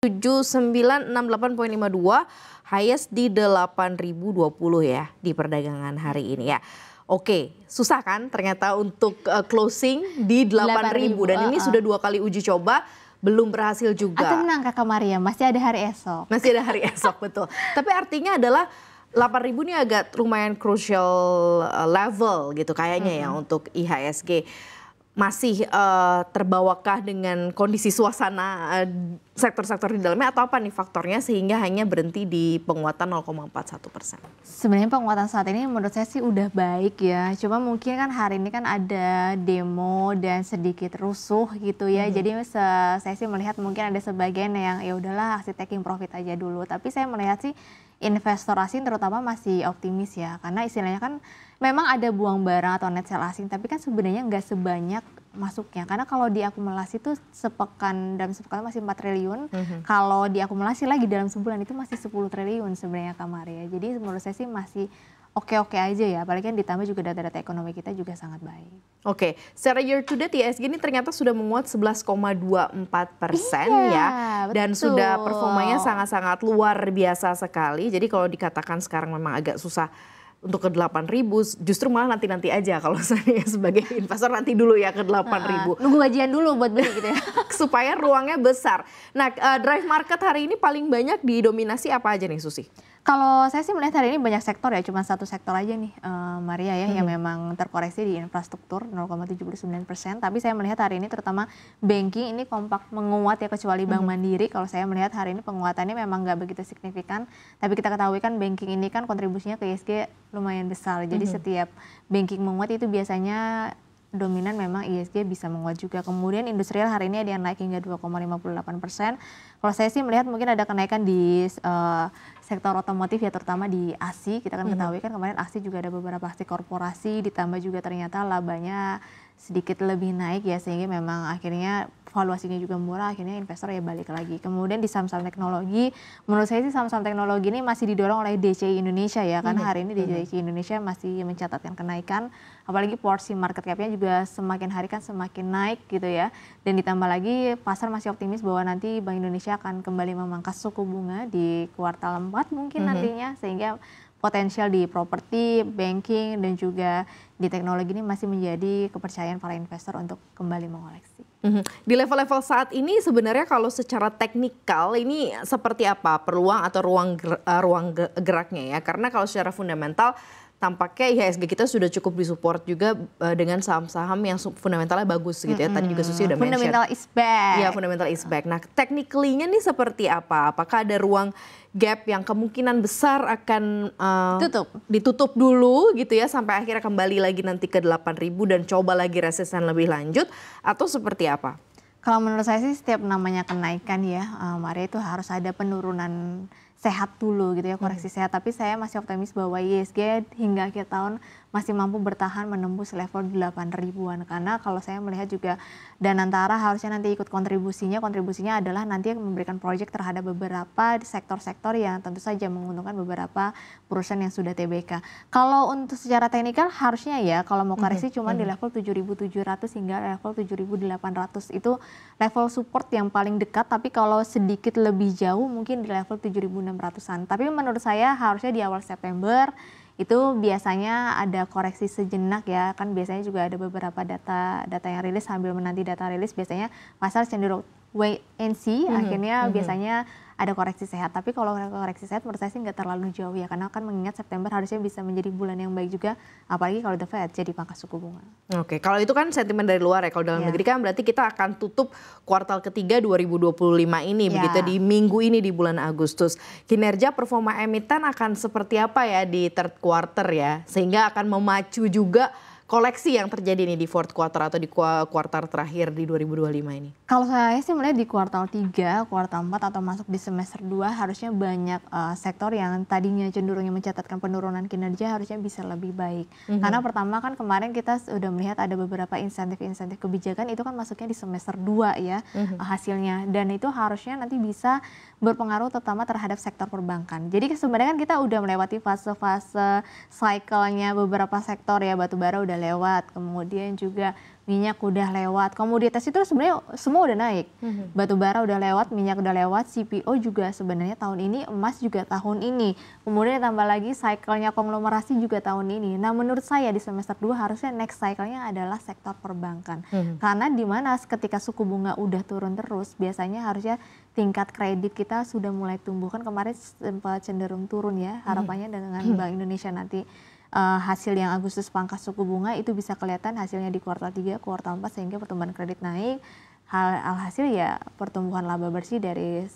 7968,52, highest di 8.020 ya di perdagangan hari ini ya. Oke, susah kan ternyata untuk closing di 8.000 dan ini sudah 2 kali uji coba belum berhasil juga. Tenang Kakak Maria, masih ada hari esok. Masih ada hari esok, betul. Tapi artinya adalah 8.000 ini agak lumayan crucial level gitu kayaknya ya untuk IHSG. Masih terbawakah dengan kondisi suasana sektor-sektor di dalamnya atau apa nih faktornya sehingga hanya berhenti di penguatan 0,41%? Sebenarnya penguatan saat ini menurut saya sih udah baik ya. Cuma mungkin kan hari ini kan ada demo dan sedikit rusuh gitu ya. Jadi saya sih melihat mungkin ada sebagian yang ya udahlah aksi taking profit aja dulu. Tapi saya melihat sih investor asing terutama masih optimis ya. Karena istilahnya kan memang ada buang barang atau net sell asing, tapi kan sebenarnya nggak sebanyak masuknya. Karena kalau diakumulasi itu dalam sepekan masih 4 triliun. Kalau diakumulasi lagi dalam sebulan itu masih 10 triliun sebenarnya Kak Maria. Jadi menurut saya sih masih oke-oke aja ya. Apalagi kan ditambah juga data-data ekonomi kita juga sangat baik. Oke, secara year to date IHSG ini ternyata sudah menguat 11,24% ya. Dan sudah performanya sangat-sangat luar biasa sekali. Jadi kalau dikatakan sekarang memang agak susah untuk ke 8.000, justru malah nanti-nanti aja kalau saya sebagai investor nanti dulu ya ke 8.000. Nunggu gajian dulu buat beli gitu ya. Supaya ruangnya besar. Nah, drive market hari ini paling banyak didominasi apa aja nih Susi? Kalau saya sih melihat hari ini banyak sektor ya, cuma satu sektor aja nih Maria ya yang memang terkoreksi di infrastruktur 0,79%. Tapi saya melihat hari ini terutama banking ini kompak menguat ya kecuali Bank Mandiri. Kalau saya melihat hari ini penguatannya memang nggak begitu signifikan. Tapi kita ketahui kan banking ini kan kontribusinya ke IHSG lumayan besar. Jadi setiap banking menguat itu biasanya dominan memang IHSG bisa menguat juga. Kemudian industrial hari ini ada yang naik hingga 2,58%. Kalau saya sih melihat mungkin ada kenaikan di sektor otomotif ya terutama di ASI. Kita kan ketahui kan kemarin ASI juga ada beberapa aksi korporasi ditambah juga ternyata labanya sedikit lebih naik ya sehingga memang akhirnya valuasinya juga murah akhirnya investor ya balik lagi. Kemudian di saham-saham teknologi menurut saya sih saham-saham teknologi ini masih didorong oleh DCI Indonesia ya karena hari ini DCI Indonesia masih mencatatkan kenaikan apalagi porsi market cap-nya juga semakin hari kan semakin naik gitu ya dan ditambah lagi pasar masih optimis bahwa nanti Bank Indonesia akan kembali memangkas suku bunga di kuartal 4 mungkin nantinya sehingga potensial di properti, banking, dan juga di teknologi ini masih menjadi kepercayaan para investor untuk kembali mengoleksi. Di level-level saat ini sebenarnya kalau secara teknikal ini seperti apa peluang atau ruang geraknya ya? Karena kalau secara fundamental tampaknya IHSG kita sudah cukup disupport juga dengan saham-saham yang fundamentalnya bagus gitu ya. Tadi juga Susi udah mention. Fundamental is back. Iya, fundamental is back. Nah, technically-nya nih seperti apa? Apakah ada ruang gap yang kemungkinan besar akan ditutup dulu gitu ya sampai akhirnya kembali lagi nanti ke 8.000 dan coba lagi resisten lebih lanjut atau seperti apa? Kalau menurut saya sih setiap namanya kenaikan ya, Maria itu harus ada penurunan sehat dulu gitu ya, koreksi sehat. Tapi saya masih optimis bahwa IHSG hingga akhir tahun masih mampu bertahan menembus level 8.000-an. Karena kalau saya melihat juga Danantara harusnya nanti ikut kontribusinya adalah nanti memberikan proyek terhadap beberapa sektor-sektor yang tentu saja menguntungkan beberapa perusahaan yang sudah TBK. Kalau untuk secara teknikal harusnya ya kalau mau koreksi cuma di level 7.700 hingga level 7.800 itu level support yang paling dekat. Tapi kalau sedikit lebih jauh mungkin di level 7.600-an. Tapi menurut saya harusnya di awal September itu biasanya ada koreksi sejenak ya, kan biasanya juga ada beberapa data yang rilis sambil menanti data rilis biasanya pasar cenderung wait and see, akhirnya biasanya ada koreksi sehat. Tapi kalau koreksi sehat menurut saya sih nggak terlalu jauh ya, karena kan mengingat September harusnya bisa menjadi bulan yang baik juga, apalagi kalau The Fed jadi pangkas suku bunga. Oke, kalau itu kan sentimen dari luar ya, kalau dalam negeri kan berarti kita akan tutup kuartal ketiga 2025 ini, begitu di minggu ini di bulan Agustus. Kinerja performa emiten akan seperti apa ya di third quarter ya, sehingga akan memacu juga koleksi yang terjadi nih di fourth quarter atau di kuartal terakhir di 2025 ini? Kalau saya sih melihat di kuartal 3, kuartal 4 atau masuk di semester 2 harusnya banyak sektor yang tadinya cenderungnya mencatatkan penurunan kinerja harusnya bisa lebih baik. Karena pertama kan kemarin kita sudah melihat ada beberapa insentif-insentif kebijakan itu kan masuknya di semester 2 ya hasilnya. Dan itu harusnya nanti bisa berpengaruh terutama terhadap sektor perbankan. Jadi sebenarnya kan kita udah melewati fase-fase cycle-nya beberapa sektor ya, batubara udah lewat, kemudian juga minyak udah lewat, komoditas itu sebenarnya semua udah naik. Batu bara udah lewat, minyak udah lewat, CPO juga sebenarnya tahun ini, emas juga tahun ini. Kemudian tambah lagi cycle-nya konglomerasi juga tahun ini. Nah menurut saya di semester 2 harusnya next cycle-nya adalah sektor perbankan. Karena di mana ketika suku bunga udah turun terus, biasanya harusnya tingkat kredit kita sudah mulai tumbuh. Kan kemarin sempat cenderung turun ya, harapannya dengan Bank Indonesia nanti hasil yang Agustus pangkas suku bunga itu bisa kelihatan hasilnya di kuartal 3, kuartal 4 sehingga pertumbuhan kredit naik. Alhasil ya pertumbuhan laba bersih dari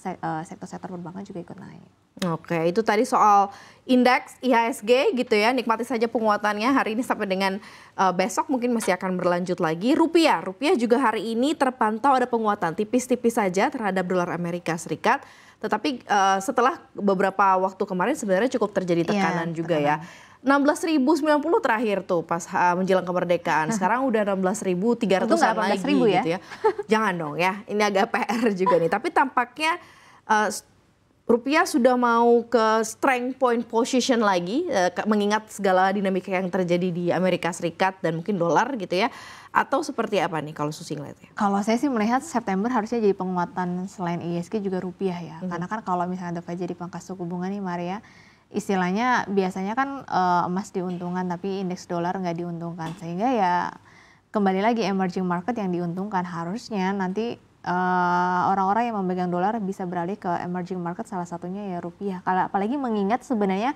sektor-sektor perbankan juga ikut naik. Oke, itu tadi soal indeks IHSG gitu ya, nikmati saja penguatannya hari ini sampai dengan besok mungkin masih akan berlanjut lagi. Rupiah juga hari ini terpantau ada penguatan tipis-tipis saja terhadap dolar Amerika Serikat. Tetapi setelah beberapa waktu kemarin sebenarnya cukup terjadi tekanan juga ya. 16.090 terakhir tuh pas menjelang kemerdekaan. Sekarang udah 16.300-an lagi ya? gitu ya. Jangan dong ya, ini agak PR juga nih. Tapi tampaknya rupiah sudah mau ke strength point position lagi, mengingat segala dinamika yang terjadi di Amerika Serikat dan mungkin dolar gitu ya. Atau seperti apa nih kalau Susi ngeliatnya? Kalau saya sih melihat September harusnya jadi penguatan selain ISG juga rupiah ya. Karena kan kalau misalnya The Fed jadi pangkas suku bunga nih Maria, istilahnya biasanya kan emas diuntungkan tapi indeks dolar nggak diuntungkan. Sehingga ya kembali lagi emerging market yang diuntungkan, harusnya nanti orang-orang yang memegang dolar bisa beralih ke emerging market, salah satunya ya rupiah. Apalagi mengingat sebenarnya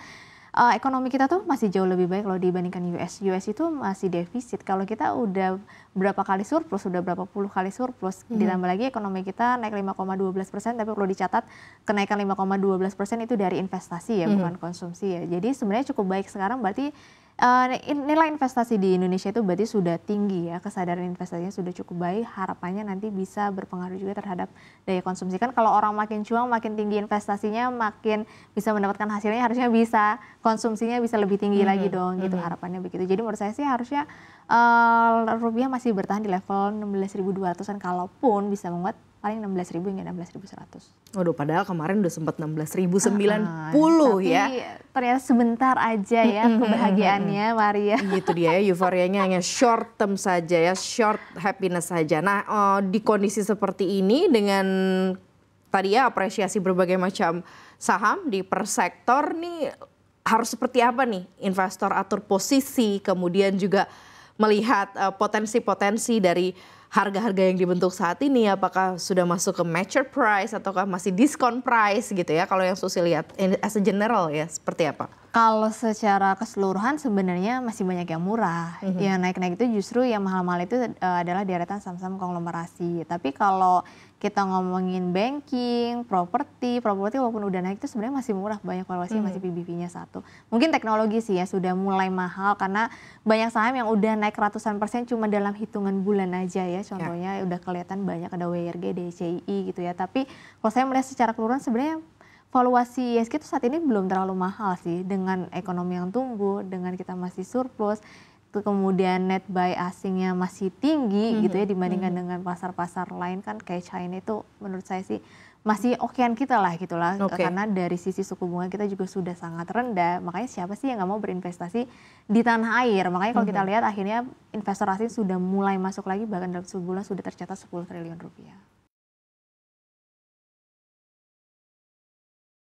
ekonomi kita tuh masih jauh lebih baik kalau dibandingkan US. US itu masih defisit. Kalau kita udah berapa kali surplus, udah berapa puluh kali surplus, ditambah lagi ekonomi kita naik 5,12%, tapi perlu dicatat kenaikan 5,12% itu dari investasi ya, bukan konsumsi ya. Jadi sebenarnya cukup baik sekarang, berarti nilai investasi di Indonesia itu berarti sudah tinggi ya, kesadaran investasinya sudah cukup baik, harapannya nanti bisa berpengaruh juga terhadap daya konsumsi. Kan kalau orang makin cuang, makin tinggi investasinya, makin bisa mendapatkan hasilnya, harusnya bisa konsumsinya bisa lebih tinggi lagi dong gitu, harapannya begitu. Jadi menurut saya sih harusnya rupiah masih bertahan di level 16.200-an, kalaupun bisa menguat paling 16.000 hingga 16.100. Waduh, padahal kemarin udah sempat 16.090 ya. Tapi ternyata sebentar aja ya kebahagiaannya Maria. Gitu dia ya, euforianya hanya short term saja ya, short happiness saja. Nah, di kondisi seperti ini dengan tadi ya apresiasi berbagai macam saham di per sektor nih, harus seperti apa nih investor atur posisi, kemudian juga melihat potensi-potensi dari harga-harga yang dibentuk saat ini, apakah sudah masuk ke mature price ataukah masih diskon price gitu ya, kalau yang Susi lihat as a general ya seperti apa? Kalau secara keseluruhan sebenarnya masih banyak yang murah. Yang naik-naik itu justru yang mahal-mahal itu adalah deretan saham-saham konglomerasi. Tapi kalau kita ngomongin banking, properti walaupun udah naik itu sebenarnya masih murah, banyak valuasinya masih PBV-nya 1. Mungkin teknologi sih ya sudah mulai mahal karena banyak saham yang udah naik ratusan persen cuma dalam hitungan bulan aja ya. Contohnya udah kelihatan banyak, ada WRG, DCI gitu ya. Tapi kalau saya melihat secara keseluruhan sebenarnya valuasi ISG itu saat ini belum terlalu mahal sih, dengan ekonomi yang tumbuh, dengan kita masih surplus, kemudian net buy asingnya masih tinggi gitu ya dibandingkan dengan pasar-pasar lain kan kayak China itu menurut saya sih masih okean kita lah gitulah, karena dari sisi suku bunga kita juga sudah sangat rendah, makanya siapa sih yang nggak mau berinvestasi di tanah air. Makanya kalau kita lihat akhirnya investor asing sudah mulai masuk lagi, bahkan dalam sebulan sudah tercatat 10 triliun rupiah.